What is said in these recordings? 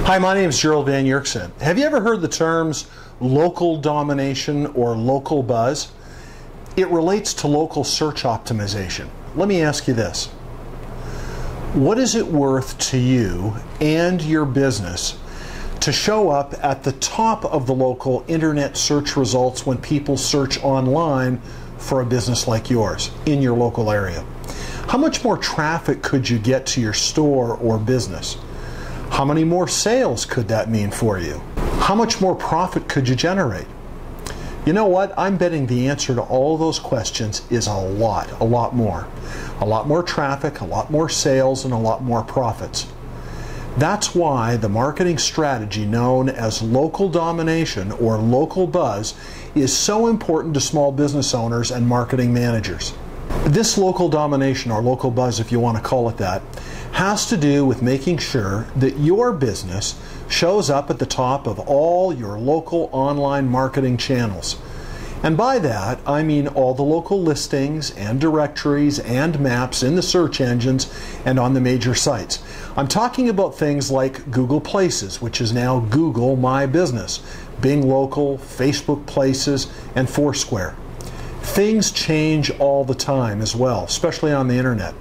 Hi, my name is Gerald Van Yerksen. Have you ever heard the terms local domination or local buzz? It relates to local search optimization. Let me ask you this. What is it worth to you and your business to show up at the top of the local internet search results when people search online for a business like yours in your local area? How much more traffic could you get to your store or business? How many more sales could that mean for you? How much more profit could you generate? You know what? I'm betting the answer to all those questions is a lot more. A lot more traffic, a lot more sales, and a lot more profits. That's why the marketing strategy known as local domination or local buzz is so important to small business owners and marketing managers. This local domination, or local buzz if you want to call it that, has to do with making sure that your business shows up at the top of all your local online marketing channels. And by that, I mean all the local listings and directories and maps in the search engines and on the major sites. I'm talking about things like Google Places, which is now Google My Business, Bing Local, Facebook Places, and Foursquare. Things change all the time as well, especially on the internet.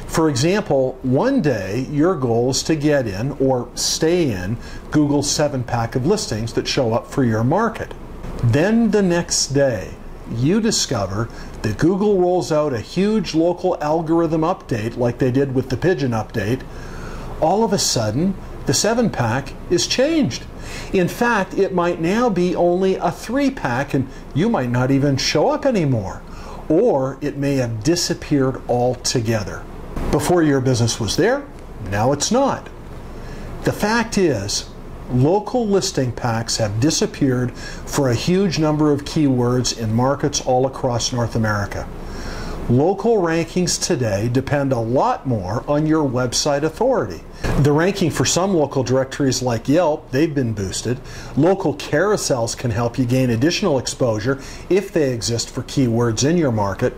For example, one day your goal is to get in or stay in Google's 7-pack of listings that show up for your market. Then the next day, you discover that Google rolls out a huge local algorithm update like they did with the Pigeon update. All of a sudden, the 7-pack is changed. In fact, it might now be only a 3-pack and you might not even show up anymore. Or it may have disappeared altogether. Before your business was there, now it's not. The fact is, local listing packs have disappeared for a huge number of keywords in markets all across North America. Local rankings today depend a lot more on your website authority. The ranking for some local directories like Yelp, they've been boosted. Local carousels can help you gain additional exposure if they exist for keywords in your market.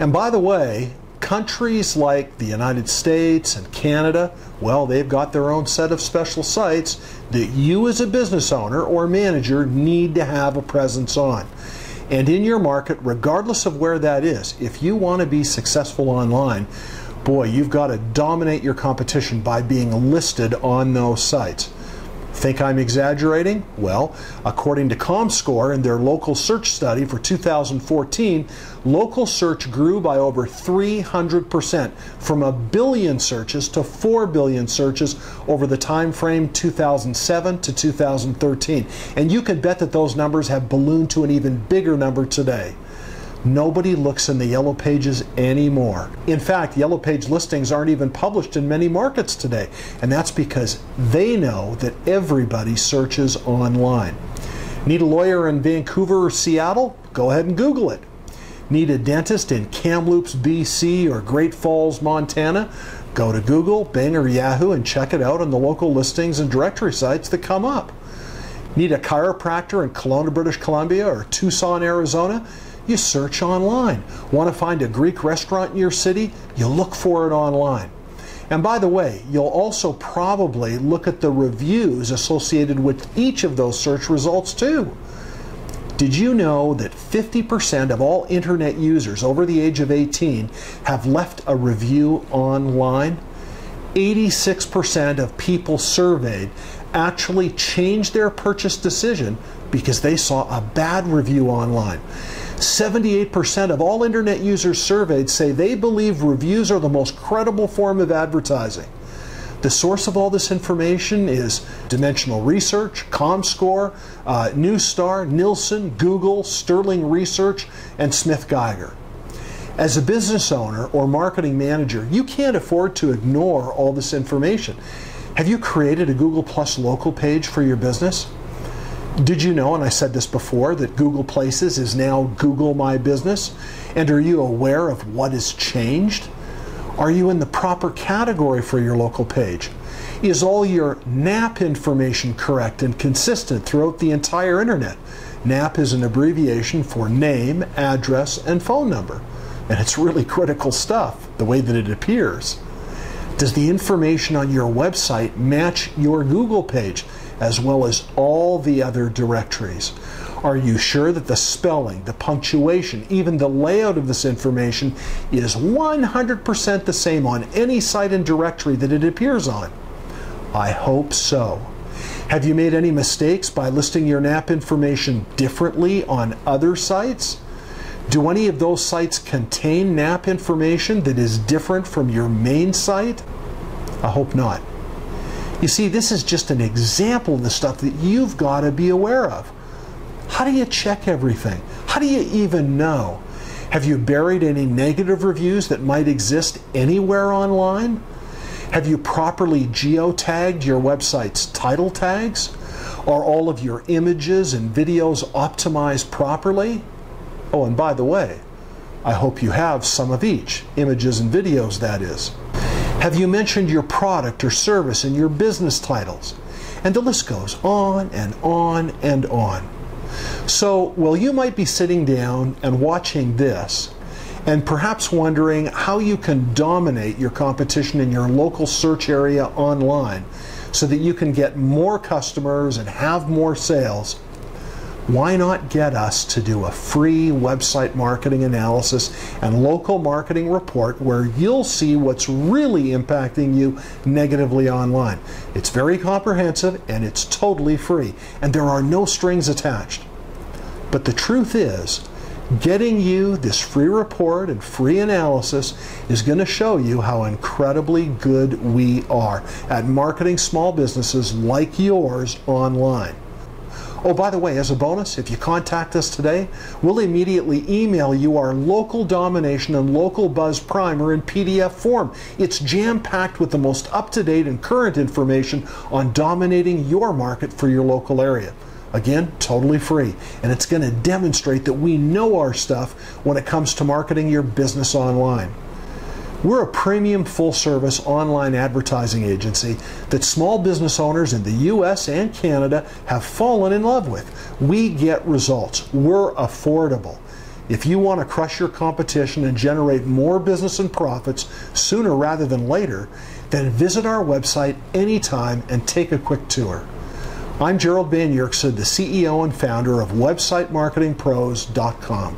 And by the way, countries like the United States and Canada, well, they've got their own set of special sites that you as a business owner or manager need to have a presence on. And in your market, regardless of where that is, if you want to be successful online, boy, you've got to dominate your competition by being listed on those sites. Think I'm exaggerating? Well, according to Comscore in their local search study for 2014, local search grew by over 300%, from 1 billion searches to 4 billion searches over the time frame 2007 to 2013. And you can bet that those numbers have ballooned to an even bigger number today. Nobody looks in the Yellow Pages anymore. In fact, Yellow Page listings aren't even published in many markets today, and that's because they know that everybody searches online. Need a lawyer in Vancouver or Seattle? Go ahead and Google it. Need a dentist in Kamloops, BC or Great Falls, Montana? Go to Google, Bing or Yahoo and check it out on the local listings and directory sites that come up. Need a chiropractor in Kelowna, British Columbia or Tucson, Arizona? You search online. Want to find a Greek restaurant in your city? You look for it online. And by the way, you'll also probably look at the reviews associated with each of those search results too. Did you know that 50% of all internet users over the age of 18 have left a review online? 86% of people surveyed actually changed their purchase decision because they saw a bad review online. 78% of all internet users surveyed say they believe reviews are the most credible form of advertising. The source of all this information is Dimensional Research, Comscore, Newstar, Nielsen, Google, Sterling Research, and Smith Geiger. As a business owner or marketing manager, you can't afford to ignore all this information. Have you created a Google Plus local page for your business? Did you know, and I said this before, that Google Places is now Google My Business? And are you aware of what has changed? Are you in the proper category for your local page? Is all your NAP information correct and consistent throughout the entire internet? NAP is an abbreviation for name, address, and phone number. And it's really critical stuff, the way that it appears. Does the information on your website match your Google page, as well as all the other directories? Are you sure that the spelling, the punctuation, even the layout of this information is 100% the same on any site and directory that it appears on? I hope so. Have you made any mistakes by listing your NAP information differently on other sites? Do any of those sites contain NAP information that is different from your main site? I hope not. You see, this is just an example of the stuff that you've got to be aware of. How do you check everything? How do you even know? Have you buried any negative reviews that might exist anywhere online? Have you properly geotagged your website's title tags? Are all of your images and videos optimized properly? Oh, and by the way, I hope you have some of each, images and videos, that is. Have you mentioned your product or service in your business titles? And the list goes on and on and on. So, well, you might be sitting down and watching this and perhaps wondering how you can dominate your competition in your local search area online so that you can get more customers and have more sales. Why not get us to do a free website marketing analysis and local marketing report where you'll see what's really impacting you negatively online? It's very comprehensive and it's totally free, and there are no strings attached. But the truth is, getting you this free report and free analysis is going to show you how incredibly good we are at marketing small businesses like yours online. Oh, by the way, as a bonus, if you contact us today, we'll immediately email you our Local Domination and Local Buzz Primer in PDF form. It's jam-packed with the most up-to-date and current information on dominating your market for your local area. Again, totally free, and it's going to demonstrate that we know our stuff when it comes to marketing your business online. We're a premium full-service online advertising agency that small business owners in the US and Canada have fallen in love with. We get results. We're affordable. If you want to crush your competition and generate more business and profits sooner rather than later, then visit our website anytime and take a quick tour. I'm Gerald Van Yerkse, the CEO and founder of WebsiteMarketingPros.com.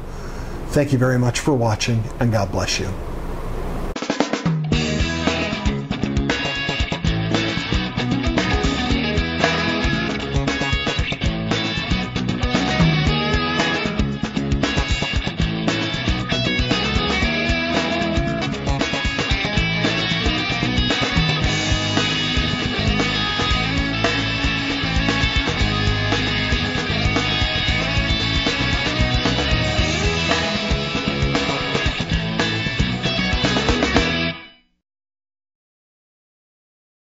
Thank you very much for watching, and God bless you.